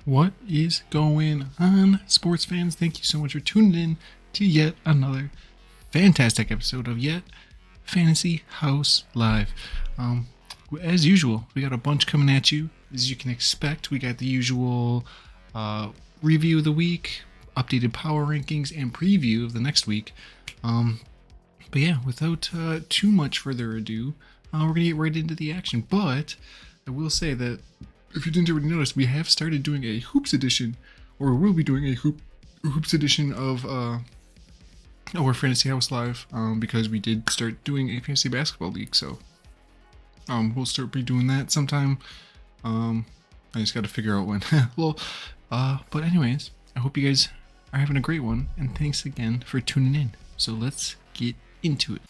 What is going on, sports fans? Thank you so much for tuning in to yet another fantastic episode of Yet Fantasy Haus Live. As usual, we got a bunch coming at you. As you can expect, we got the usual review of the week, updated power rankings, and preview of the next week. But yeah, without too much further ado, we're going to get right into the action. But I will say that if you didn't already notice, we have started doing a Hoops edition, or we'll be doing a Hoops edition of our Fantasy Haus Live, because we did start doing a fantasy basketball league. So we'll start be doing that sometime. I just got to figure out when. But anyways, I hope you guys are having a great one, and thanks again for tuning in. So let's get into it.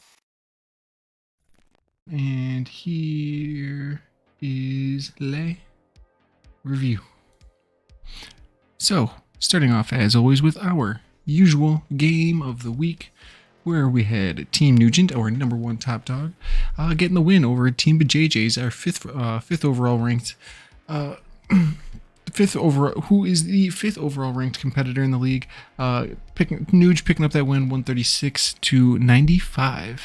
And here is Le review. So, starting off as always with our usual game of the week, where we had Team Nuge, our number one top dog, getting the win over Team BJJ's, our fifth overall ranked, who is the fifth overall ranked competitor in the league. Nuge picking up that win, 136-95.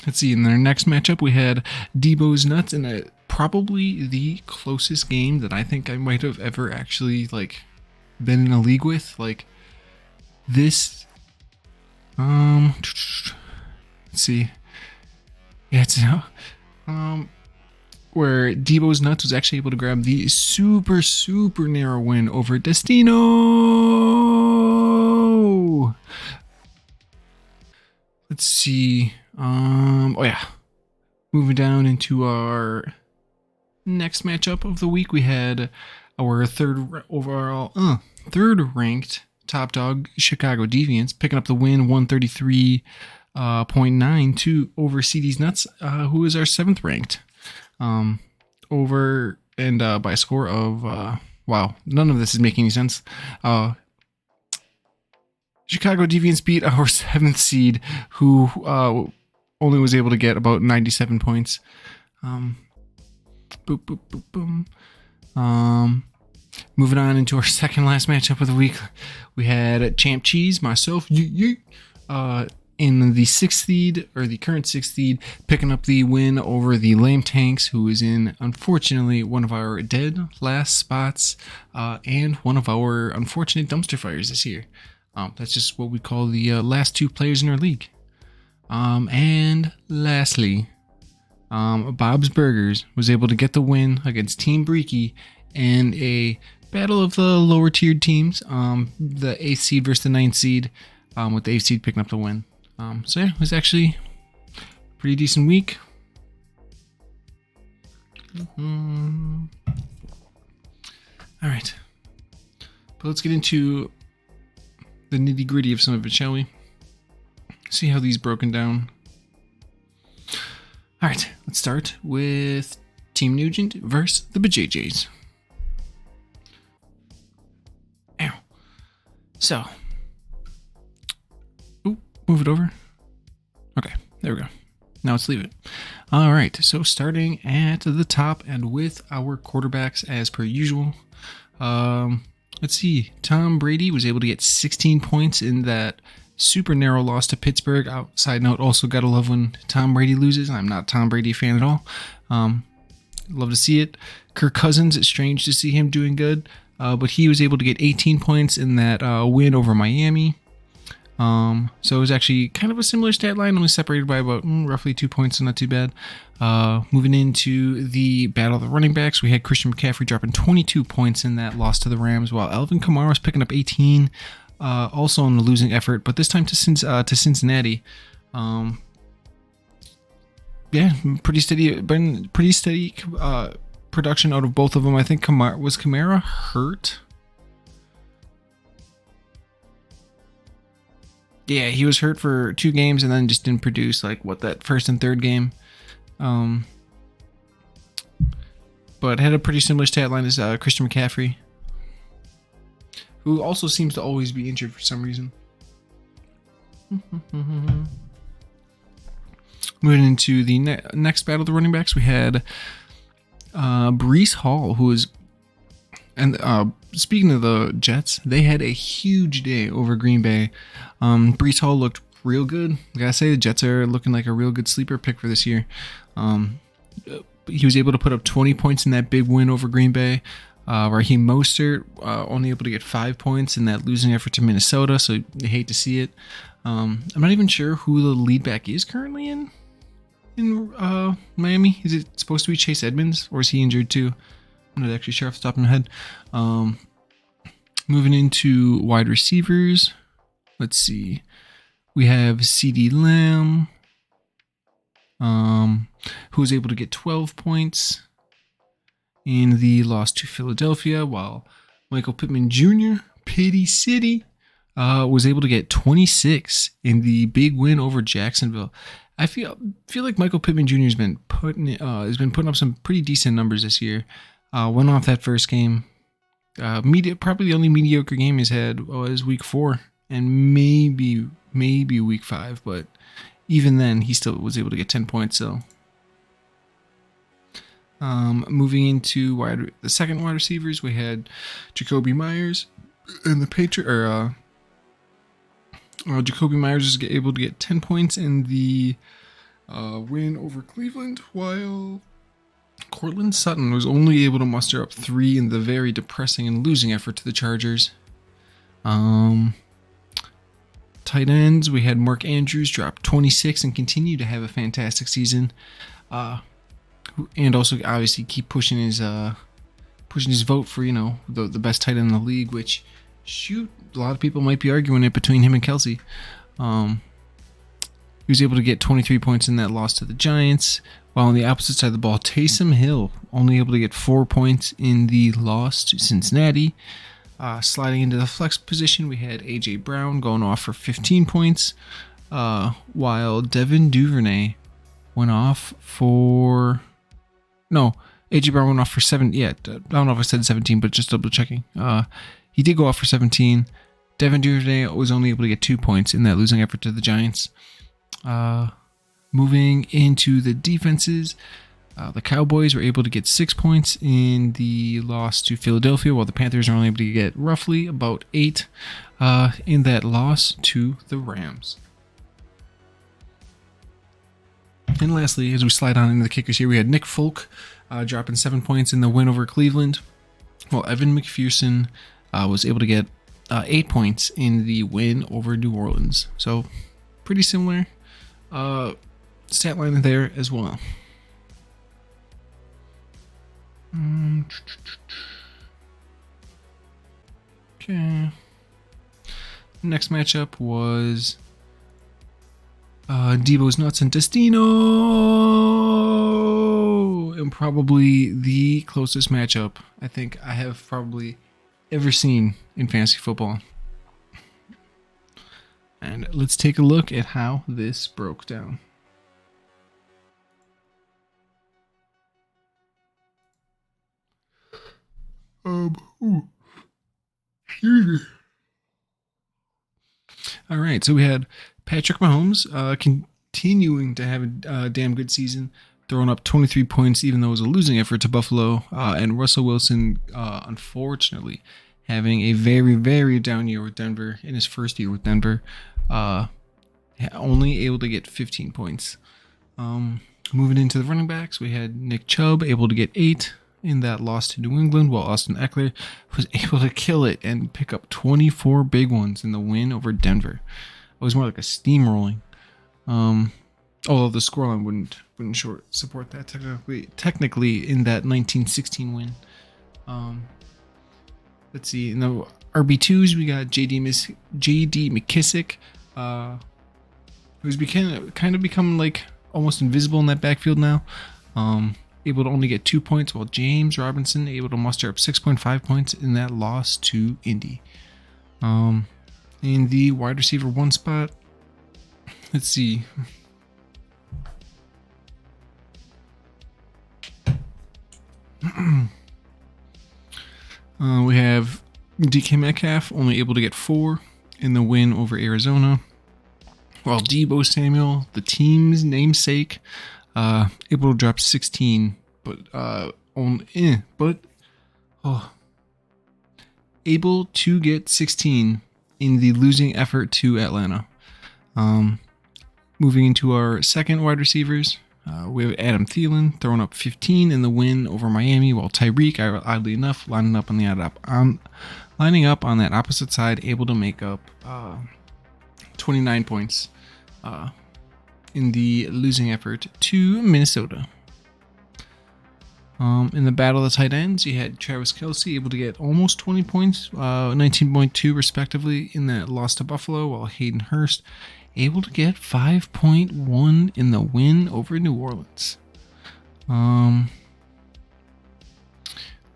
Let's see, in their next matchup, we had Debo's Nuts in probably the closest game that I think I might have ever actually, been in a league with. This, let's see. Yeah, it's, where Debo's Nuts was actually able to grab the super, super narrow win over Destino. Let's see. Moving down into our next matchup of the week, we had our third ranked top dog, Chicago Deviants, picking up the win, 133.9 over CD's Nuts, who is our seventh ranked. By a score of wow, none of this is making any sense. Chicago Deviants beat our seventh seed, who only was able to get about 97 points. Moving on into our second last matchup of the week, we had Champ Cheese, myself, in the sixth seed, or the current sixth seed, picking up the win over the Lame Tanks, who is in, unfortunately, one of our dead last spots, and one of our unfortunate dumpster fires this year. That's just what we call the last two players in our league. And lastly, Bob's Burgers was able to get the win against Team Breaky in a battle of the lower tiered teams, the 8th seed versus the 9th seed, with the 8th seed picking up the win. So yeah, it was actually a pretty decent week. Alright, but let's get into the nitty gritty of some of it, shall we? See how these broken down. Alright, let's start with Team Nugent versus the BJJs. Ow. So. Move it over. Okay, there we go. Now let's leave it. Alright, so starting at the top and with our quarterbacks as per usual. Let's see. Tom Brady was able to get 16 points in that super narrow loss to Pittsburgh. Side note, also gotta love when Tom Brady loses. I'm not a Tom Brady fan at all. Love to see it. Kirk Cousins, it's strange to see him doing good, but he was able to get 18 points in that win over Miami. So it was actually kind of a similar stat line, only separated by about roughly 2 points, so not too bad. Moving into the battle of the running backs, we had Christian McCaffrey dropping 22 points in that loss to the Rams, while Alvin Kamara was picking up 18, also in the losing effort, but this time to Cincinnati. Pretty steady production out of both of them. I think Kamara hurt? Yeah, he was hurt for 2 games and then just didn't produce that first and third game. But had a pretty similar stat line as Christian McCaffrey, who also seems to always be injured for some reason. Moving into the next battle of the running backs, we had Breece Hall, who was And speaking of the Jets, they had a huge day over Green Bay. Breece Hall looked real good. I gotta say, the Jets are looking like a real good sleeper pick for this year. He was able to put up 20 points in that big win over Green Bay. Raheem Mostert only able to get 5 points in that losing effort to Minnesota, so you hate to see it. I'm not even sure who the lead back is currently in Miami. Is it supposed to be Chase Edmonds, or is he injured too? I'm not actually sure off the top of my head. Moving into wide receivers, let's see. We have CeeDee Lamb, who was able to get 12 points in the loss to Philadelphia, while Michael Pittman Jr., Pity City, was able to get 26 in the big win over Jacksonville. I feel like Michael Pittman Jr. has been putting up some pretty decent numbers this year. Went off that first game. Probably the only mediocre game he's had was week 4 and maybe week 5, but even then he still was able to get 10 points. So moving into the second wide receivers, we had Jacoby Myers and Jacoby Myers is able to get 10 points in the win over Cleveland, while Cortland Sutton was only able to muster up 3 in the very depressing and losing effort to the Chargers. Tight ends, we had Mark Andrews drop 26 and continue to have a fantastic season. And also obviously keep pushing his vote for, the best tight end in the league, which a lot of people might be arguing it between him and Kelsey. He was able to get 23 points in that loss to the Giants, while on the opposite side of the ball, Taysom Hill only able to get 4 points in the loss to Cincinnati. Sliding into the flex position, we had A.J. Brown going off for 15 points, while Devin Duvernay went off for... No, A.J. Brown went off for 7. Yeah, I don't know if I said 17, but just double checking. He did go off for 17. Devin Duvernay was only able to get 2 points in that losing effort to the Giants. Moving into the defenses, the Cowboys were able to get 6 points in the loss to Philadelphia, while the Panthers are only able to get roughly about 8 in that loss to the Rams. And lastly, as we slide on into the kickers here, we had Nick Folk dropping 7 points in the win over Cleveland, while Evan McPherson was able to get 8 points in the win over New Orleans. So pretty similar stat line there as well. Okay. Next matchup was Debo's Nuts and Destino, and probably the closest matchup I think I have probably ever seen in fantasy football. And let's take a look at how this broke down. Excuse me. All right, so we had Patrick Mahomes continuing to have a damn good season, throwing up 23 points, even though it was a losing effort to Buffalo, and Russell Wilson, unfortunately, having a very, very down year with Denver in his first year with Denver, only able to get 15 points. Moving into the running backs, we had Nick Chubb able to get 8 in that loss to New England, while Austin Eckler was able to kill it and pick up 24 big ones in the win over Denver. It was more like a steamrolling. Although the scoreline wouldn't support that technically in that 1916 win. Let's see. In the RB2s, we got J.D. McKissick, who's kind of become like almost invisible in that backfield now. Able to only get 2 points, while James Robinson able to muster up 6.5 points in that loss to Indy. In the wide receiver 1 spot, let's see. We have DK Metcalf only able to get 4 in the win over Arizona, while Deebo Samuel, the team's namesake, able to drop 16, but able to get 16 in the losing effort to Atlanta. Moving into our second wide receivers, we have Adam Thielen throwing up 15 in the win over Miami, while Tyreek, oddly enough, lining up on that opposite side, able to make up 29 points in the losing effort to Minnesota. In the battle of the tight ends, you had Travis Kelce able to get almost 20 points, 19.2 respectively in that loss to Buffalo, while Hayden Hurst able to get 5.1 in the win over New Orleans.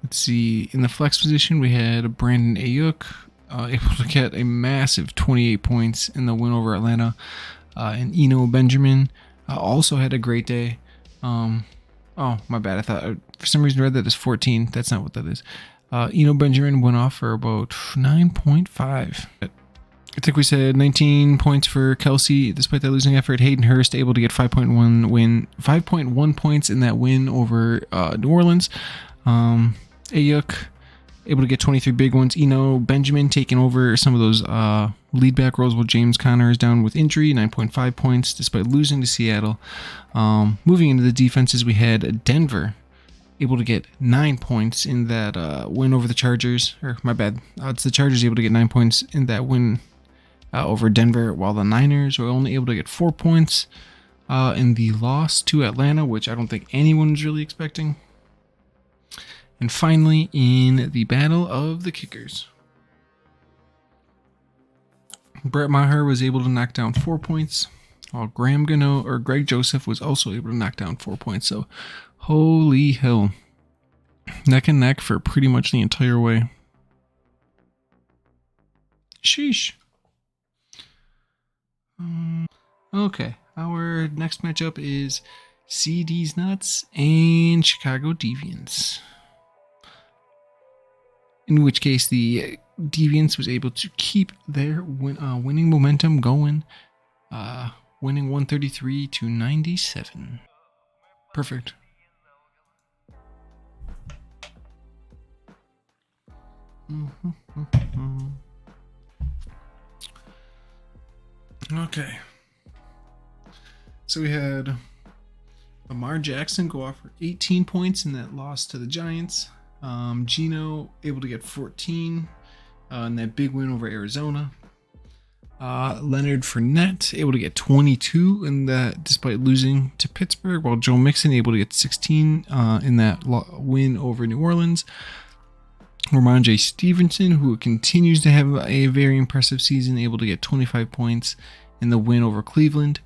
Let's see. In the flex position, we had Brandon Ayuk able to get a massive 28 points in the win over Atlanta. And Eno Benjamin also had a great day. Oh, my bad. I thought for some reason read that as 14. That's not what that is. Eno Benjamin went off for about 9.5. I think we said 19 points for Kelce despite that losing effort. Hayden Hurst able to get 5.1 points in that win over New Orleans. Ayuk able to get 23 big ones. Eno Benjamin taking over some of those lead back roles while James Conner is down with injury. 9.5 points despite losing to Seattle. Moving into the defenses, we had Denver able to get 9 points in that win over the Chargers. Or my bad, it's the Chargers able to get 9 points in that win over Denver, while the Niners were only able to get 4 points in the loss to Atlanta, which I don't think anyone was really expecting. And finally, in the battle of the kickers, Brett Maher was able to knock down 4 points, while Greg Joseph was also able to knock down 4 points. So, holy hell, neck and neck for pretty much the entire way. Sheesh. Okay, our next matchup is CD's Nuts and Chicago Deviants. In which case, the Deviants was able to keep their winning momentum going, winning 133-97. Perfect. Okay. So we had Lamar Jackson go off for 18 points in that loss to the Giants. Geno able to get 14 in that big win over Arizona. Leonard Fournette able to get 22 in that despite losing to Pittsburgh, while Joe Mixon able to get 16 in that win over New Orleans. Ramondre Stevenson, who continues to have a very impressive season, able to get 25 points in the win over Cleveland,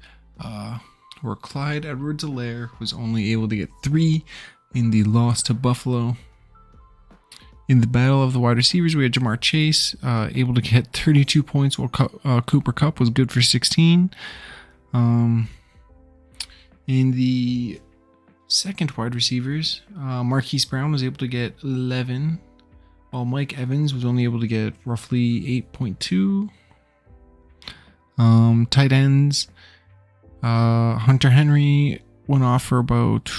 where Clyde Edwards-Helaire was only able to get 3 in the loss to Buffalo. In the battle of the wide receivers, we had Jamar Chase able to get 32 points, while Cooper Kupp was good for 16. In the second wide receivers, Marquise Brown was able to get 11, while Mike Evans was only able to get roughly 8.2. Tight ends, Hunter Henry went off for about,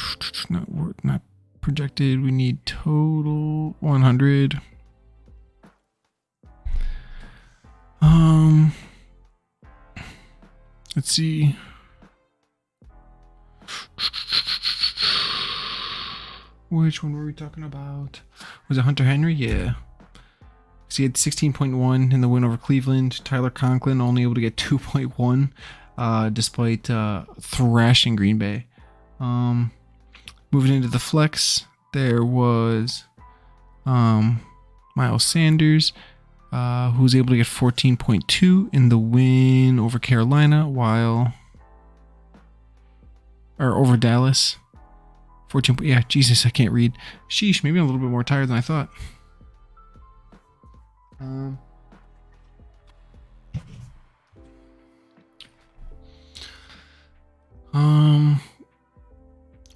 not projected, we need total 100. Let's see. Which one were we talking about? Was it Hunter Henry? Yeah. So he had 16.1 in the win over Cleveland. Tyler Conklin only able to get 2.1 despite thrashing Green Bay. Moving into the flex, there was Miles Sanders, who was able to get 14.2 in the win over Carolina, over Dallas. 14. Yeah, Jesus, I can't read. Sheesh, maybe I'm a little bit more tired than I thought.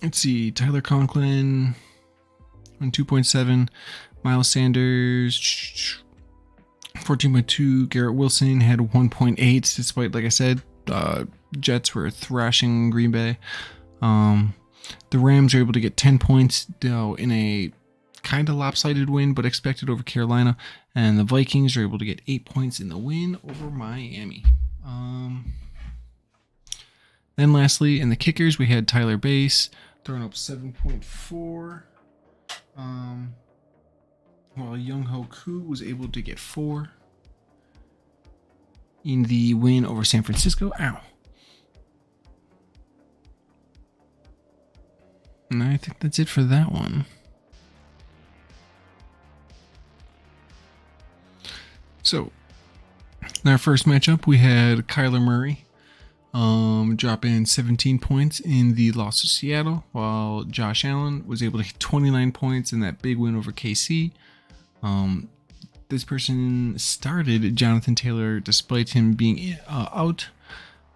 Let's see. Tyler Conklin on 2.7. Miles Sanders 14.2. Garrett Wilson had 1.8. Despite, like I said, Jets were thrashing Green Bay. The Rams are able to get 10 points in a kind of lopsided win, but expected over Carolina. And the Vikings are able to get 8 points in the win over Miami. Then lastly, in the kickers, we had Tyler Bass throwing up 7.4. While Young Ho Koo was able to get 4 in the win over San Francisco. Ow. And I think that's it for that one. So, in our first matchup, we had Kyler Murray drop in 17 points in the loss to Seattle, while Josh Allen was able to hit 29 points in that big win over KC. This person started Jonathan Taylor despite him being out,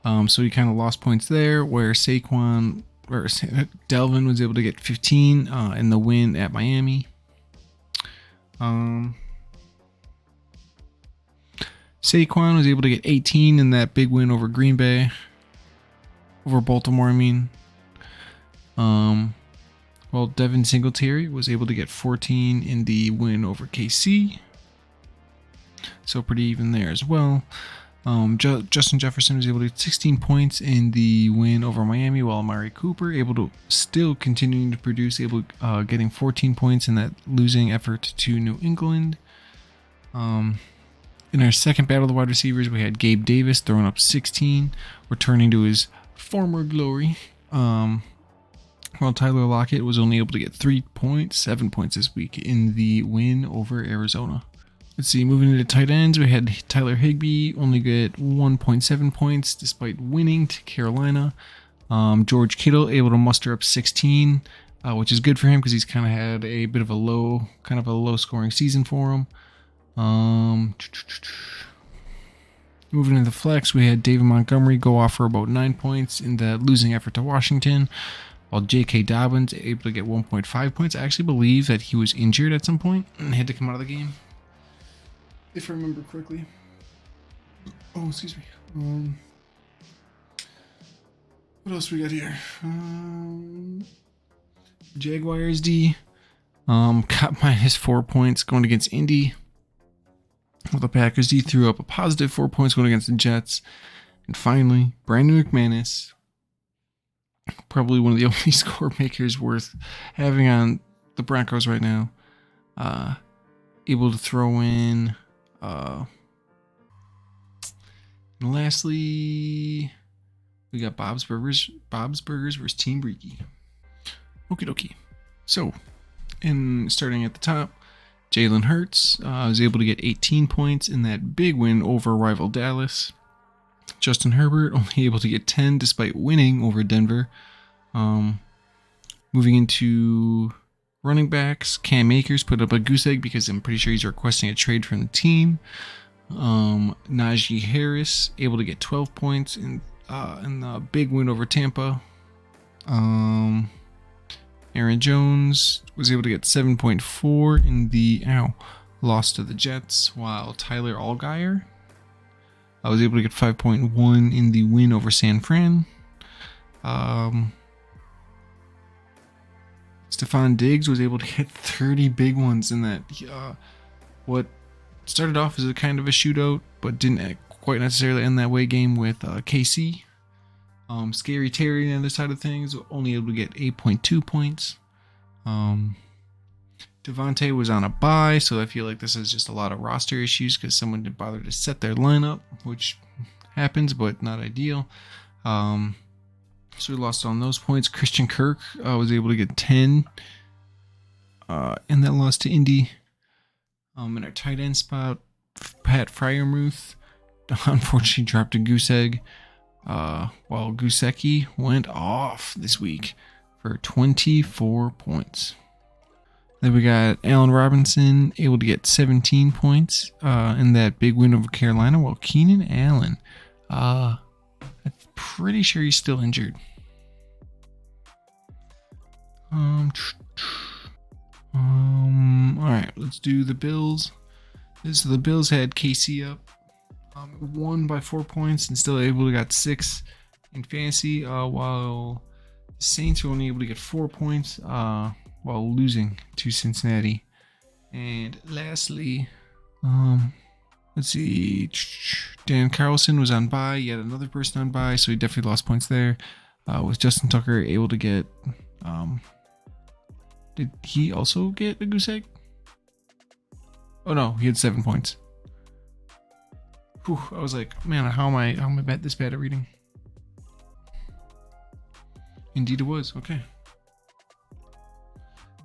so he kind of lost points there, where Delvin was able to get 15 in the win at Miami. Saquon was able to get 18 in that big win over Green Bay. Over Baltimore, I mean. Well, Devin Singletary was able to get 14 in the win over KC. So pretty even there as well. Justin Jefferson was able to get 16 points in the win over Miami, while Amari Cooper able to still continuing to produce, getting 14 points in that losing effort to New England. In our second battle of the wide receivers, we had Gabe Davis throwing up 16, returning to his former glory. While Tyler Lockett was only able to get 3.7 points this week in the win over Arizona. Let's see, moving into tight ends, we had Tyler Higbee only get 1.7 points despite winning to Carolina. George Kittle able to muster up 16, which is good for him because he's kind of had a bit of a low scoring season for him. Moving into the flex, we had David Montgomery go off for about 9 points in the losing effort to Washington, while J.K. Dobbins able to get 1.5 points. I actually believe that he was injured at some point and had to come out of the game, if I remember correctly. Oh, excuse me. What else we got here? Jaguars D got minus 4 points going against Indy. Well, the Packers D threw up a positive 4 points going against the Jets. And finally, Brandon McManus, probably one of the only score makers worth having on the Broncos right now, able to throw in. And lastly, we got Bob's Burgers versus Team Breaky. Okie dokie. So, starting at the top, Jalen Hurts was able to get 18 points in that big win over rival Dallas. Justin Herbert only able to get 10 despite winning over Denver. Moving into running backs, Cam Akers put up a goose egg because I'm pretty sure he's requesting a trade from the team. Najee Harris able to get 12 points in the big win over Tampa. Aaron Jones was able to get 7.4 in the loss to the Jets, while Tyler Allgeier was able to get 5.1 in the win over San Fran. Stephon Diggs was able to get 30 big ones in that what started off as a kind of a shootout, but didn't quite necessarily end that way game with KC. Scary Terry on the other side of things only able to get 8.2 points. Devontae was on a bye, so I feel like this is just a lot of roster issues because someone didn't bother to set their lineup, which happens, but not ideal. So we lost on those points. Christian Kirk was able to get 10 in that loss to Indy. In our tight end spot, Pat Freiermuth unfortunately dropped a goose egg, while Goosecki went off this week for 24 points. Then we got Allen Robinson able to get 17 points in that big win over Carolina, while Keenan Allen, I'm pretty sure he's still injured. Alright, let's do the Bills. So the Bills had KC up. Won by 4 points and still able to get 6 in fantasy, while the Saints were only able to get 4 points. while losing to Cincinnati. And lastly, let's see, Dan Carlson was on bye, yet another person on bye, so he definitely lost points there. Was Justin Tucker able to get, did he also get a goose egg? Oh no, he had 7 points. Whew, I was like, man, how am I this bad at reading? Indeed it was, okay.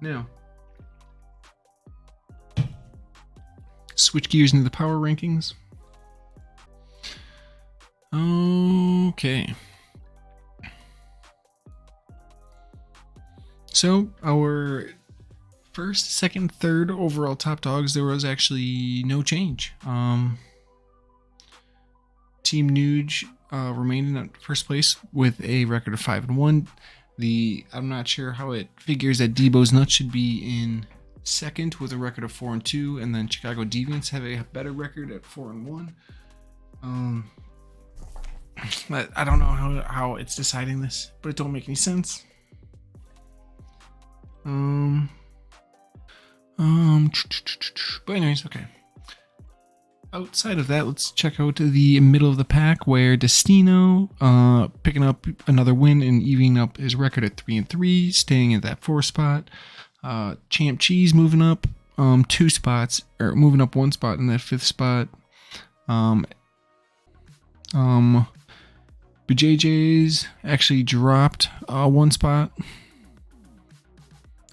Now, switch gears into the power rankings. Okay. So, our first, second, third overall top dogs, there was actually no change. Team Nuge remained in first place with a record of 5-1. I'm not sure how it figures that Debo's Nuts should be in second with a record of 4-2, and then Chicago Deviants have a better record at 4-1. I don't know how it's deciding this, but it don't make any sense. But anyways, okay. Outside of that, let's check out the middle of the pack where Destino picking up another win and evening up his record at 3-3, staying at that 4th spot. Champ Cheese moving up 2 spots, or moving up 1 spot in that 5th spot. BJJ's actually dropped 1 spot.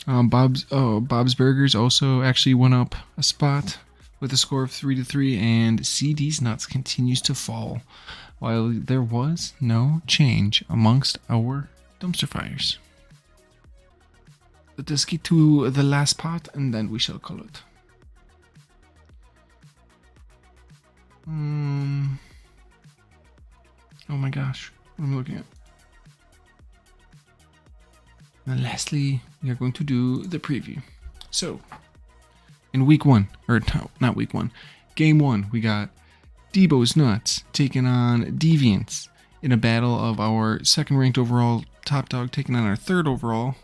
Bob's Burgers also actually went up a spot with a score of 3-3, and CD's Nuts continues to fall, while there was no change amongst our dumpster fires. Let us get to the last part, and then we shall call it. Oh my gosh, what am I looking at? And lastly, we are going to do the preview. So, in week 1, or no, not week 1, game 1, we got Debo's Nuts taking on Deviants in a battle of our 2nd ranked overall top dog taking on our 3rd overall.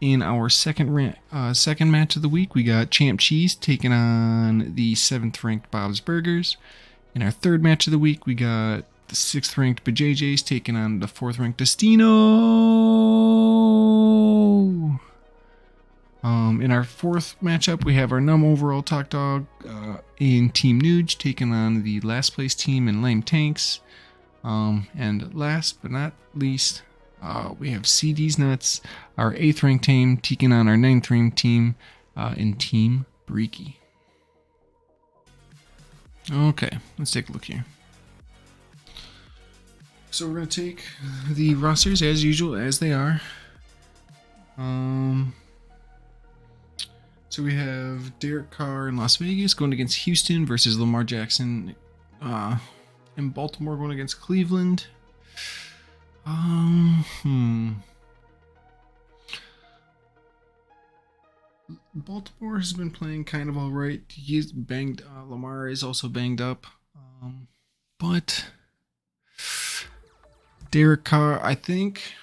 In our second match of the week, we got Champ Cheese taking on the 7th ranked Bob's Burgers. In our 3rd match of the week, we got the 6th ranked BJJ's taking on the 4th ranked Destino. In our 4th matchup, we have our overall top dog in Team Nuge taking on the last place team in Lame Tanks. And last but not least, we have CD's Nuts, our 8th ranked team, taking on our 9th ranked team in Team Breaky. Okay, let's take a look here. So we're going to take the rosters as usual, as they are. So we have Derek Carr in Las Vegas going against Houston versus Lamar Jackson in Baltimore going against Cleveland. Baltimore has been playing kind of all right. He's banged. Lamar is also banged up. But Derek Carr, I think.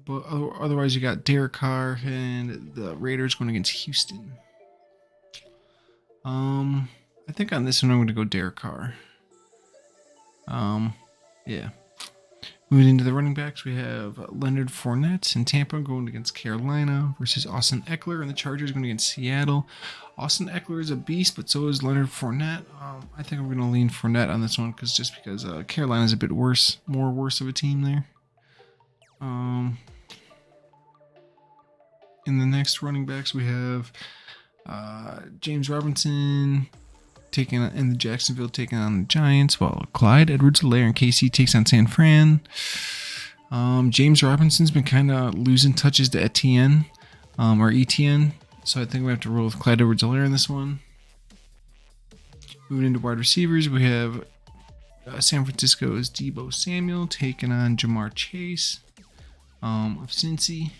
But otherwise, you got Derek Carr and the Raiders going against Houston. I think on this one, I'm going to go Derek Carr. Yeah. Moving into the running backs, we have Leonard Fournette in Tampa going against Carolina versus Austin Eckler and the Chargers going against Seattle. Austin Eckler is a beast, but so is Leonard Fournette. I think I'm going to lean Fournette on this one because Carolina is a bit worse of a team there. In the next running backs, we have James Robinson in the Jacksonville taking on the Giants, while Clyde Edwards-Helaire in KC takes on San Fran. James Robinson's been kind of losing touches to Etienne, so I think we have to roll with Clyde Edwards-Helaire in this one. Moving into wide receivers, we have San Francisco's Deebo Samuel taking on Jamar Chase of Cincy.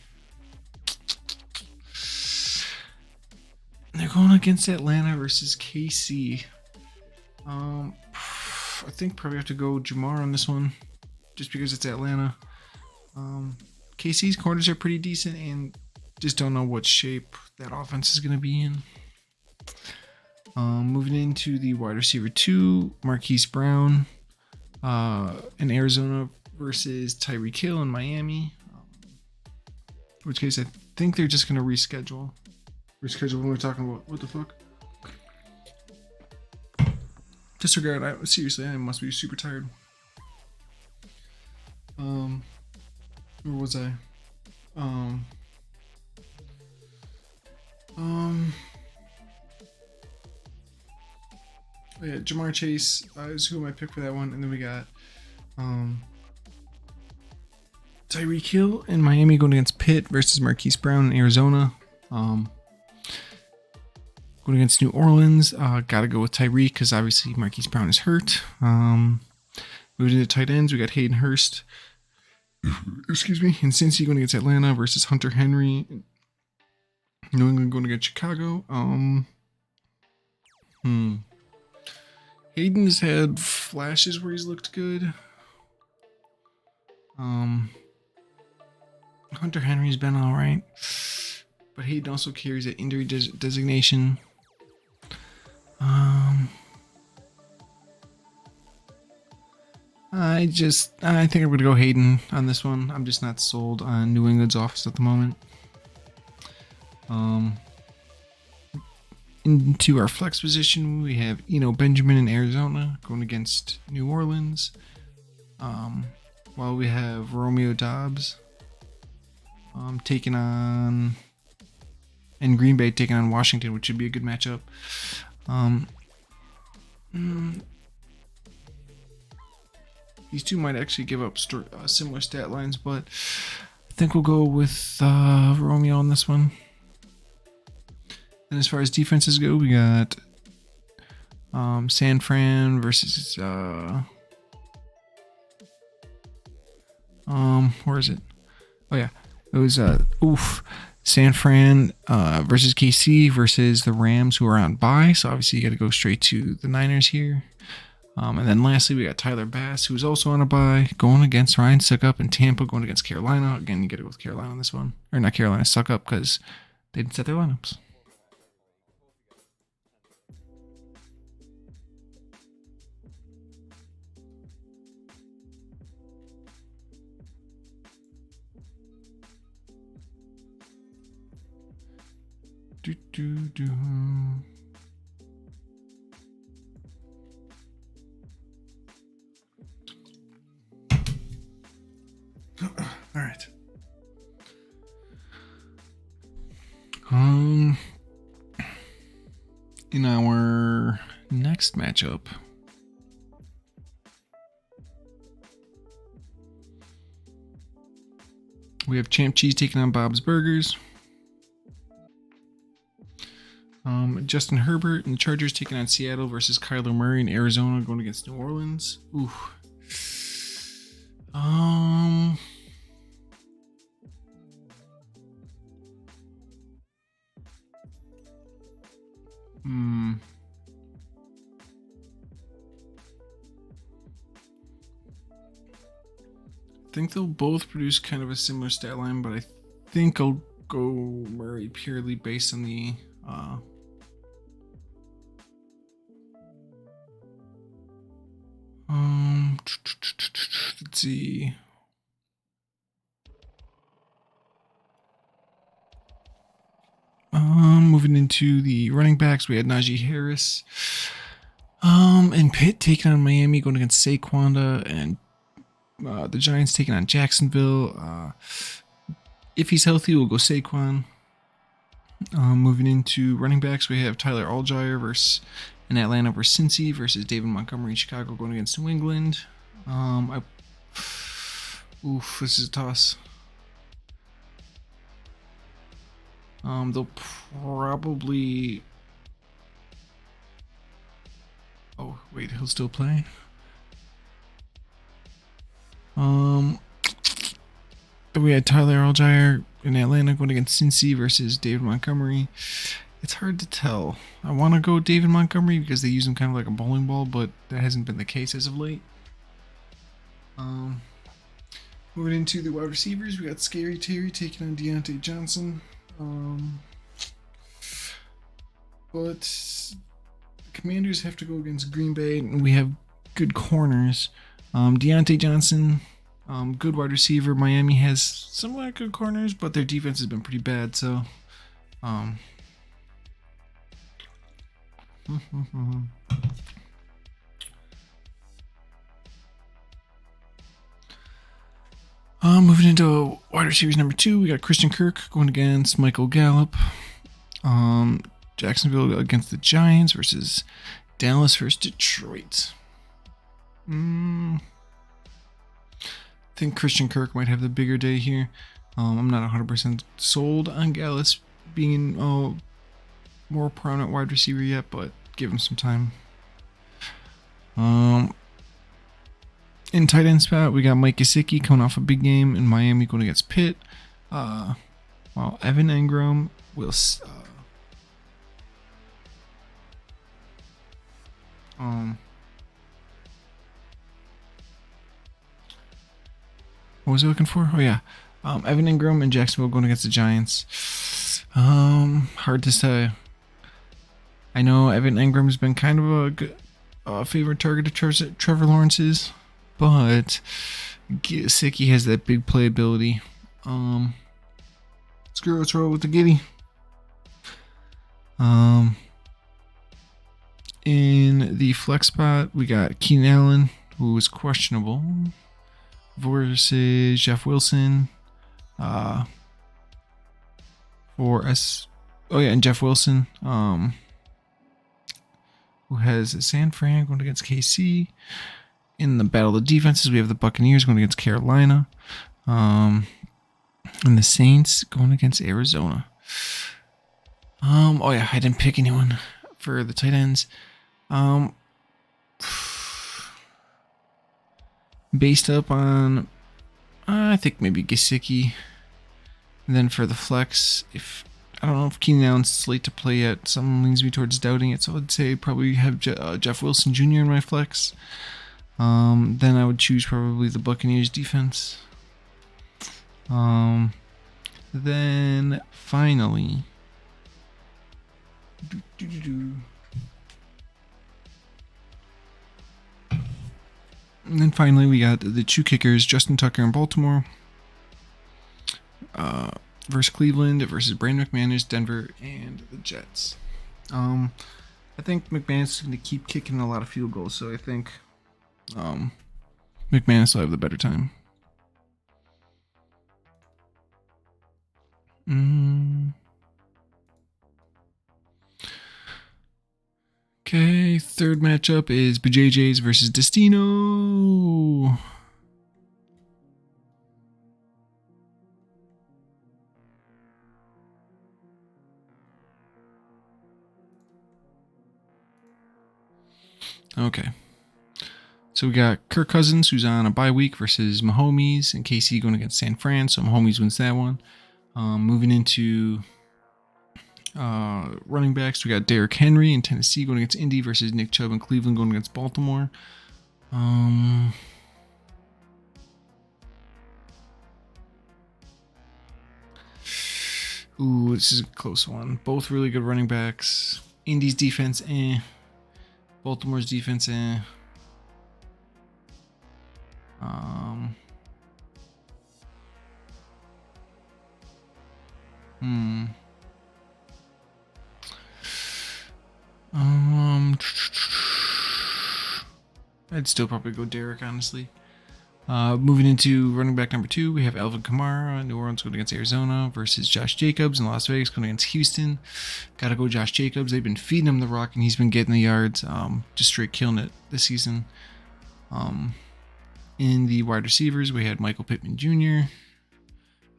They're going against Atlanta versus KC. I think probably have to go Jamar on this one, just because it's Atlanta. KC's corners are pretty decent, and just don't know what shape that offense is going to be in. Moving into the wide receiver 2, Marquise Brown in Arizona versus Tyreek Hill in Miami. In which case, I think they're just going to reschedule. Reschedule when we're talking about what the fuck? Disregard. Seriously, I must be super tired. Where was I? Yeah, Jamar Chase is who I picked for that one, and then we got Tyreek Hill in Miami going against Pitt versus Marquise Brown in Arizona. Going against New Orleans, gotta go with Tyreek because obviously Marquise Brown is hurt. Moving into tight ends, we got Hayden Hurst. Excuse me, in Cincy going against Atlanta versus Hunter Henry. New England going against Chicago. Hayden's had flashes where he's looked good. Hunter Henry's been alright. But Hayden also carries an injury designation. I think I'm going to go Hayden on this one. I'm just not sold on New England's offense at the moment. Into our flex position, we have Benjamin in Arizona going against New Orleans. While we have Romeo Doubs taking on, and Green Bay taking on Washington, which should be a good matchup. These two might actually give up similar stat lines, but I think we'll go with Romeo on this one. And as far as defenses go, we got San Fran versus where is it? Oh yeah, it was San Fran versus KC versus the Rams, who are on bye. So obviously you got to go straight to the Niners here. And then lastly, we got Tyler Bass, who's also on a bye, going against Ryan Suckup in Tampa, going against Carolina. Again, you got to go with Carolina on this one, or not Carolina, Suckup, because they didn't set their lineups. All right. In our next matchup, we have Champ Cheese taking on Bob's Burgers. Justin Herbert and the Chargers taking on Seattle versus Kyler Murray in Arizona going against New Orleans. Ooh. I think they'll both produce kind of a similar stat line, but I think I'll go Murray purely based on the let's see. Moving into the running backs, we had Najee Harris and Pitt taking on Miami, going against Saquon, and the Giants taking on Jacksonville. If he's healthy, we'll go Saquon. Moving into running backs, we have Tyler Allgeier in Atlanta versus Cincy versus David Montgomery in Chicago going against New England. This is a toss. They'll probably. Oh wait, he'll still play. We had Tyler Allgeier in Atlanta going against Cincy versus David Montgomery. It's hard to tell. I want to go David Montgomery because they use him kind of like a bowling ball, but that hasn't been the case as of late. Moving into the wide receivers, we got Scary Terry taking on Deontay Johnson. But the Commanders have to go against Green Bay, and we have good corners. Deontay Johnson, good wide receiver. Miami has somewhat good corners, but their defense has been pretty bad. So, moving into wide receivers number 2, we got Christian Kirk going against Michael Gallup. Jacksonville against the Giants versus Dallas versus Detroit. I think Christian Kirk might have the bigger day here. I'm not 100% sold on Gallup being more prominent wide receiver yet, but give him some time. In tight end spot, we got Mike Gesicki coming off a big game in Miami going against Pitt. While Evan Engram will... what was I looking for? Oh yeah, Evan Engram and Jacksonville going against the Giants. Hard to say. I know Evan Engram has been kind of a good, favorite target of Trevor Lawrence's, but Gesicki has that big playability. Screw it, let's roll with the Giddy. In the flex spot, we got Keenan Allen, who is questionable, versus Jeff Wilson. And Jeff Wilson, who has San Fran going against KC. In the battle of the defenses, we have the Buccaneers going against Carolina, and the Saints going against Arizona. I didn't pick anyone for the tight ends. Based up on, I think maybe Gesicki. And then for the flex, I don't know if Keenan Allen's slate to play yet. Something leans me towards doubting it, so I'd say probably have Jeff Wilson Jr. in my flex. Then I would choose probably the Buccaneers defense. Then finally, we got the 2 kickers, Justin Tucker in Baltimore, versus Cleveland, versus Brandon McManus, Denver, and the Jets. I think McManus is going to keep kicking a lot of field goals, so I think McManus will have the better time. Okay, third matchup is BJJ's versus Destino. Okay. So we got Kirk Cousins, who's on a bye week, versus Mahomes and KC going against San Fran. So Mahomes wins that one. Moving into running backs, we got Derrick Henry in Tennessee going against Indy versus Nick Chubb in Cleveland going against Baltimore. This is a close one. Both really good running backs. Indy's defense, Baltimore's defense, I'd still probably go Derrick, honestly. Moving into running back number 2, we have Alvin Kamara, New Orleans going against Arizona, versus Josh Jacobs in Las Vegas going against Houston. Gotta go Josh Jacobs. They've been feeding him the rock, and he's been getting the yards, just straight killing it this season. In the wide receivers, we had Michael Pittman Jr.,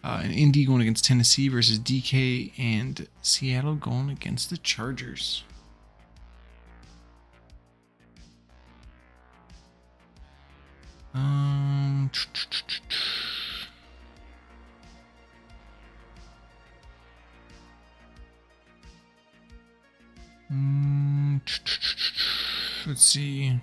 in Indy going against Tennessee versus DK, and Seattle going against the Chargers. Let's see.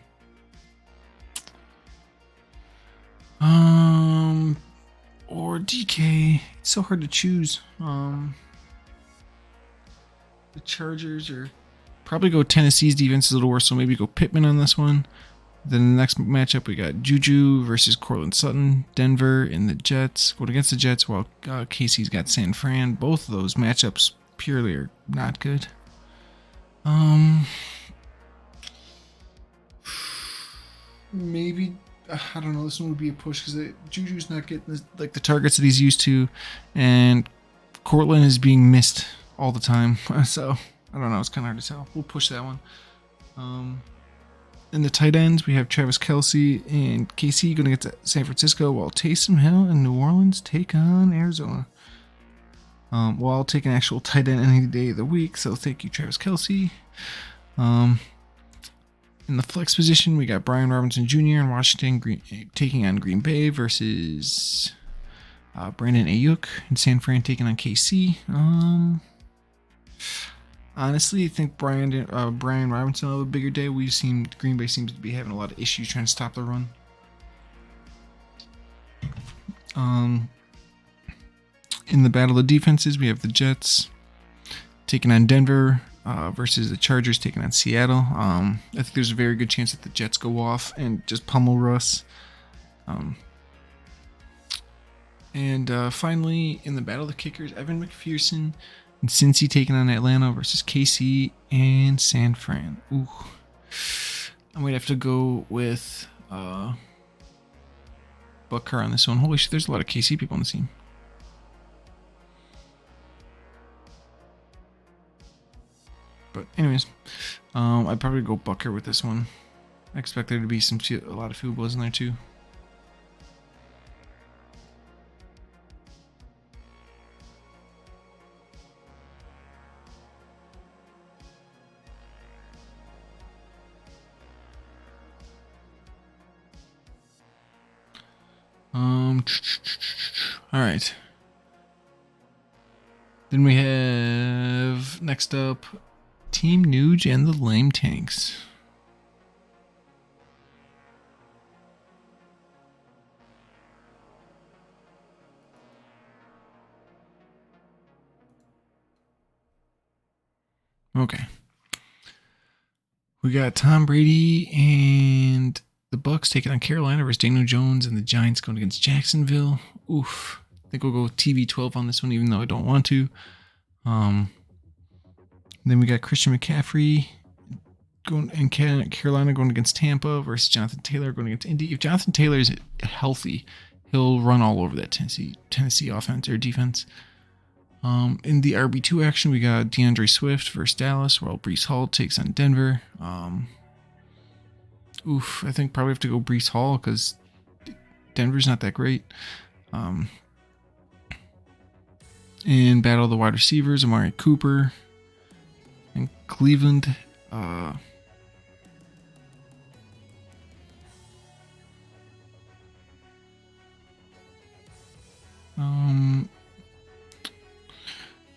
DK. It's so hard to choose. The Chargers are probably go Tennessee's defense is a little worse, so maybe go Pittman on this one. Then the next matchup we got Juju versus Cortland Sutton, Denver and the Jets going against the Jets, while Casey's got San Fran. Both of those matchups purely are not good. Maybe I don't know. This one would be a push because Juju's not getting the targets that he's used to, and Cortland is being missed all the time. So I don't know. It's kind of hard to tell. We'll push that one. In the tight ends, we have Travis Kelce and KC going to get to San Francisco, while Taysom Hill and New Orleans take on Arizona. Well, I'll take an actual tight end any day of the week, so thank you, Travis Kelce. In the flex position, we got Brian Robinson Jr. in Washington taking on Green Bay versus Brandon Ayuk and San Fran taking on KC. Honestly, I think Brian Robinson will have a bigger day. We've seen Green Bay seems to be having a lot of issues trying to stop the run. In the battle of defenses, we have the Jets taking on Denver versus the Chargers taking on Seattle. I think there's a very good chance that the Jets go off and just pummel Russ. Finally, in the battle of the kickers, Evan McPherson and Cincy taking on Atlanta versus KC and San Fran. Ooh. I might have to go with Butker on this one. Holy shit, there's a lot of KC people on the team. But anyways, I'd probably go Butker with this one. I expect there to be a lot of field goals in there too. All right. Then we have next up Team Nuge and the Lame Tanks. Okay. We got Tom Brady and the Bucks taking on Carolina versus Daniel Jones, and the Giants going against Jacksonville. Oof. I think we'll go TB12 on this one, even though I don't want to. Then we got Christian McCaffrey and Carolina going against Tampa versus Jonathan Taylor going against Indy. If Jonathan Taylor is healthy, he'll run all over that Tennessee offense or defense. In the RB2 action, we got DeAndre Swift versus Dallas, while Breece Hall takes on Denver. I think probably have to go Breece Hall because Denver's not that great. In battle of the wide receivers, Amari Cooper and Cleveland.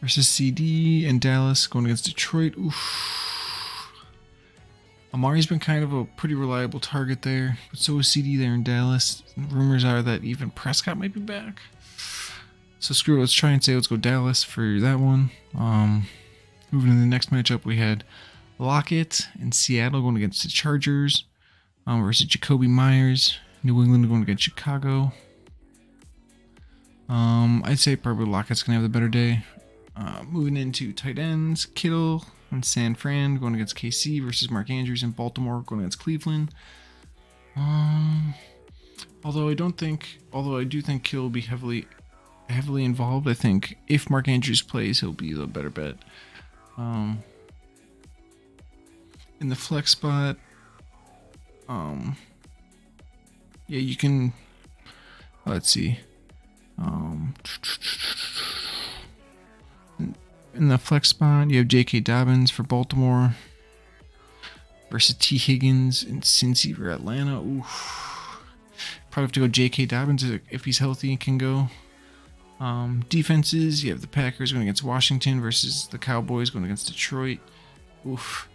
Versus CD and Dallas going against Detroit. Oof. Amari's been kind of a pretty reliable target there, but so is CD there in Dallas. Rumors are that even Prescott might be back. So screw it, let's try and say let's go Dallas for that one. Moving to the next matchup, we had Lockett and Seattle going against the Chargers versus Jacoby Myers. New England going against Chicago. I'd say probably Lockett's going to have the better day. Moving into tight ends, Kittle and San Fran going against KC versus Mark Andrews and Baltimore going against Cleveland. Although I do think Kittle will be heavily involved. I think if Mark Andrews plays, he'll be the better bet. In the flex spot, you can. Let's see. In the flex spot, you have J.K. Dobbins for Baltimore versus T. Higgins and Cincy for Atlanta. Oof. Probably have to go J.K. Dobbins if he's healthy and can go. Defenses, you have the Packers going against Washington versus the Cowboys going against Detroit. Oof.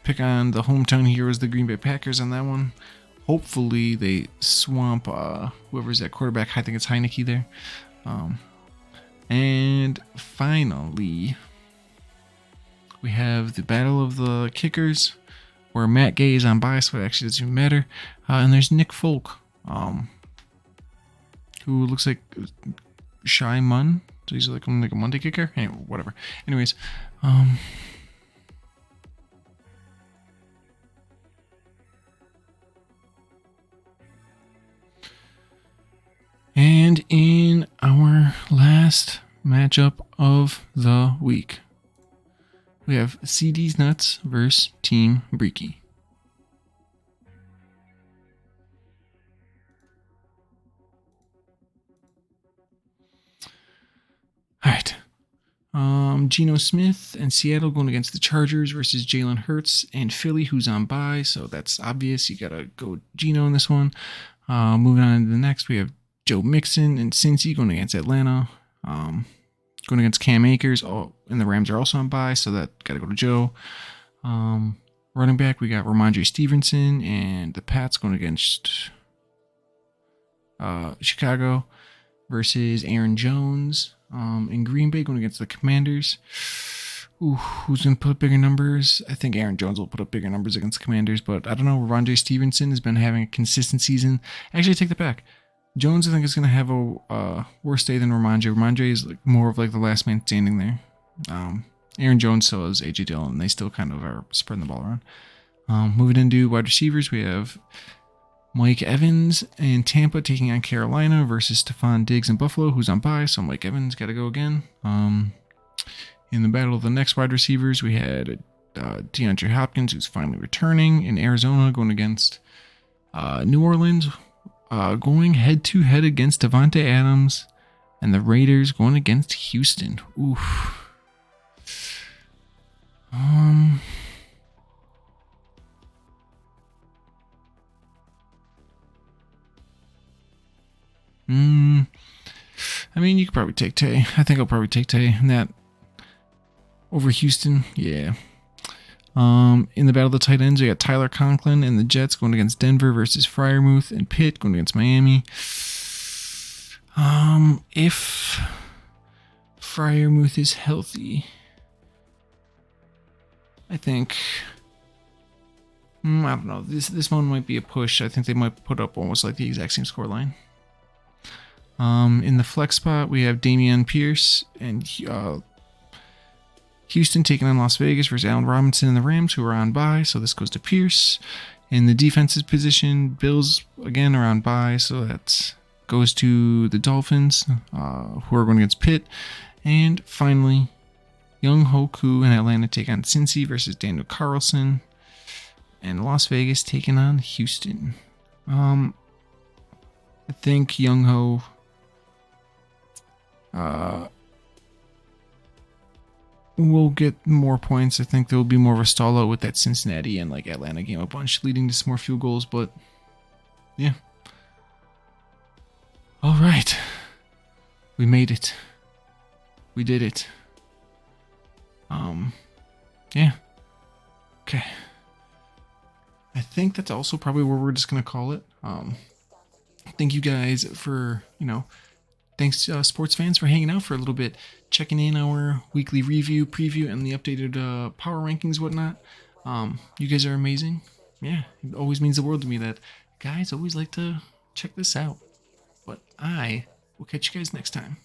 Pick on the hometown heroes, the Green Bay Packers on that one. hopefully they swamp whoever's at quarterback. I think it's Heineke there. And finally, we have the battle of the kickers, where Matt Gay is on bye, so it actually doesn't even matter. And there's Nick Folk, who looks like Shy Mun. So he's like a Monday kicker. Anyway, whatever. Anyways, and in our last matchup of the week, we have CD's Nuts versus Team Breaky. All right. Geno Smith and Seattle going against the Chargers versus Jalen Hurts and Philly, who's on bye. So that's obvious. You got to go Geno in this one. Moving on to the next, we have Joe Mixon and Cincy going against Atlanta. Going against Cam Akers. And the Rams are also on bye, so that got to go to Joe. Running back, we got Ramondre Stevenson and the Pats going against Chicago versus Aaron Jones. In Green Bay going against the Commanders. Ooh, who's going to put up bigger numbers? I think Aaron Jones will put up bigger numbers against the Commanders, but I don't know. Ramondre Stevenson has been having a consistent season. Actually, take that back. Jones, I think, is going to have a worse day than Ramondre. Ramondre is like more of like the last man standing there. Aaron Jones still has A.J. Dillon, and they still kind of are spreading the ball around. Moving into wide receivers, we have Mike Evans and Tampa taking on Carolina versus Stephon Diggs and Buffalo, who's on bye, so Mike Evans got to go again. In the battle of the next wide receivers, we had DeAndre Hopkins, who's finally returning, in Arizona going against New Orleans, going head-to-head against Davante Adams, and the Raiders going against Houston. Oof. I mean, you could probably take Tay. I think I'll probably take Tay in that over Houston. Yeah. In the battle of the tight ends, we got Tyler Conklin and the Jets going against Denver versus Freiermuth and Pitt going against Miami. If Freiermuth is healthy, I think I don't know. This one might be a push. I think they might put up almost like the exact same scoreline. In the flex spot, we have Damian Pierce and Houston taking on Las Vegas versus Allen Robinson and the Rams, who are on bye. So this goes to Pierce. In the defensive position, Bills again are on bye. So that goes to the Dolphins, who are going against Pitt. And finally, Young Hoku and Atlanta take on Cincy versus Daniel Carlson. And Las Vegas taking on Houston. I think Young Ho will get more points. I think there will be more of a stall out with that Cincinnati and like Atlanta game a bunch, leading to some more field goals. But yeah. All right. We made it. We did it. Yeah. Okay. I think that's also probably where we're just going to call it. Thank you guys for, thanks sports fans for hanging out for a little bit, checking in our weekly review, preview, and the updated power rankings, whatnot. You guys are amazing. Yeah, it always means the world to me that guys always like to check this out. But I will catch you guys next time.